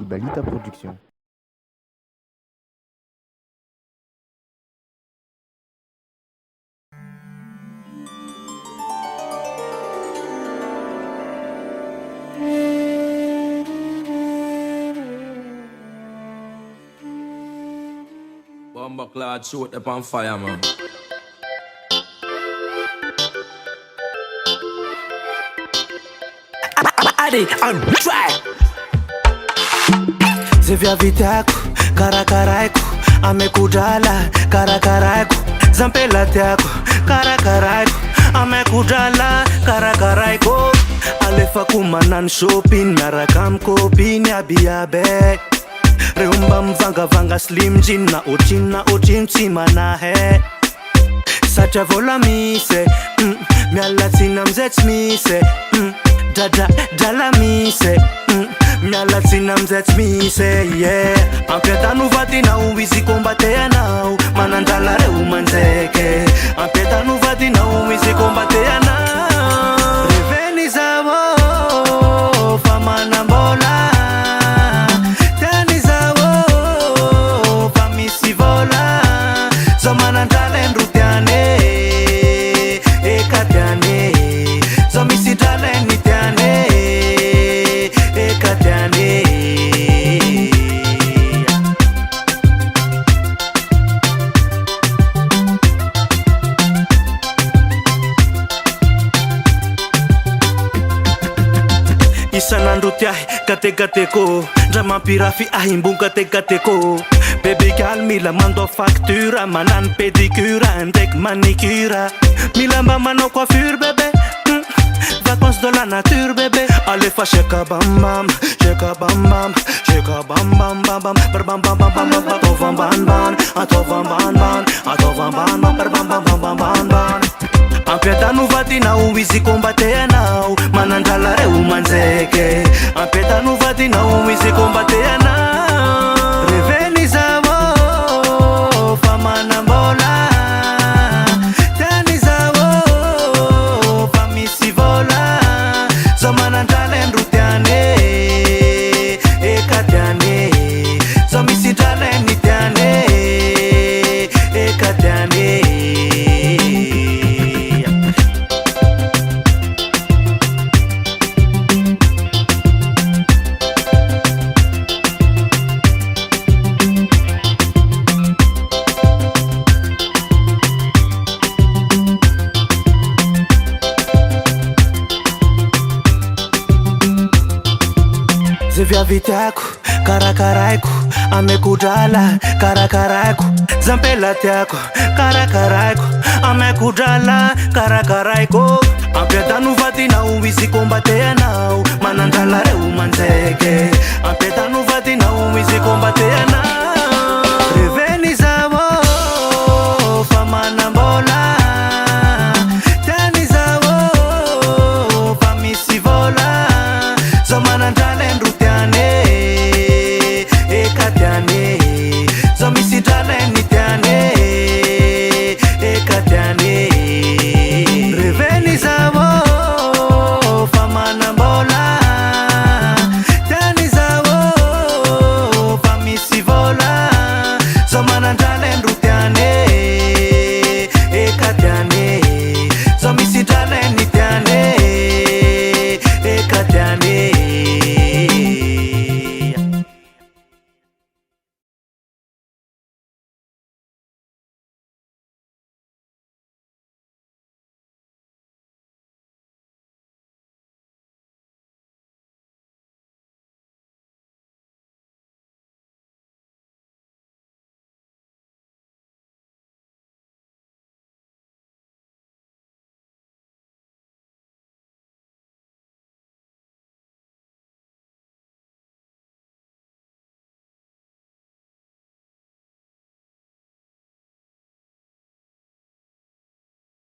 Ibalita Production. Bomba clad shoot up on fire, man. Adi on track. Zivya vitako karakaraiko amekujala karakaraiko zampela tyako karakaraiko amekujala karakaraiko alefa kumanan shopping miaraka mkopiny abiabe reumba mivangavanga slim jean na otriny tsy manahe satria vola misy mialatsiny amizay tsy misy drala misy mialatsiny amizay tsy misy ampiatano vadinao izy kombateanao manandrala reo manjeke ampiatano vadinao izy kombateanao reveny zao fa manambola tiany zao fa misy vola zao manandrala endro tiane eka tiane zao misy drala eny tiane eka tiane isanandro tiahy katekateko ndra mampirafy ahimbon katekateko bebe gal mila mandao facture manano pédicure ndraiky manicure mila mba manao coiffure bebe vacances de la nature bébé alefa shaka bam bam shaka bam bam shaka bam bam bam bam bar bam bam bam bam bam atovan ban ban atovan ban ban atovan ban ban bar bam bam bam bam bam ban ampiatano vadinao izy kombateanao manandrala reo manjeke ampiatano vadinao izy kombateanao reveny zao fa manambola tiany zao fa misy vola zao manandrala endro tiane eka tiane zao misy drala eny tiane eka tiane zivya vityako karakaraiko amekujala karakaraiko zampela tyako karakaraiko amekujala karakaraiko ampiatano vadinao izy kombateanao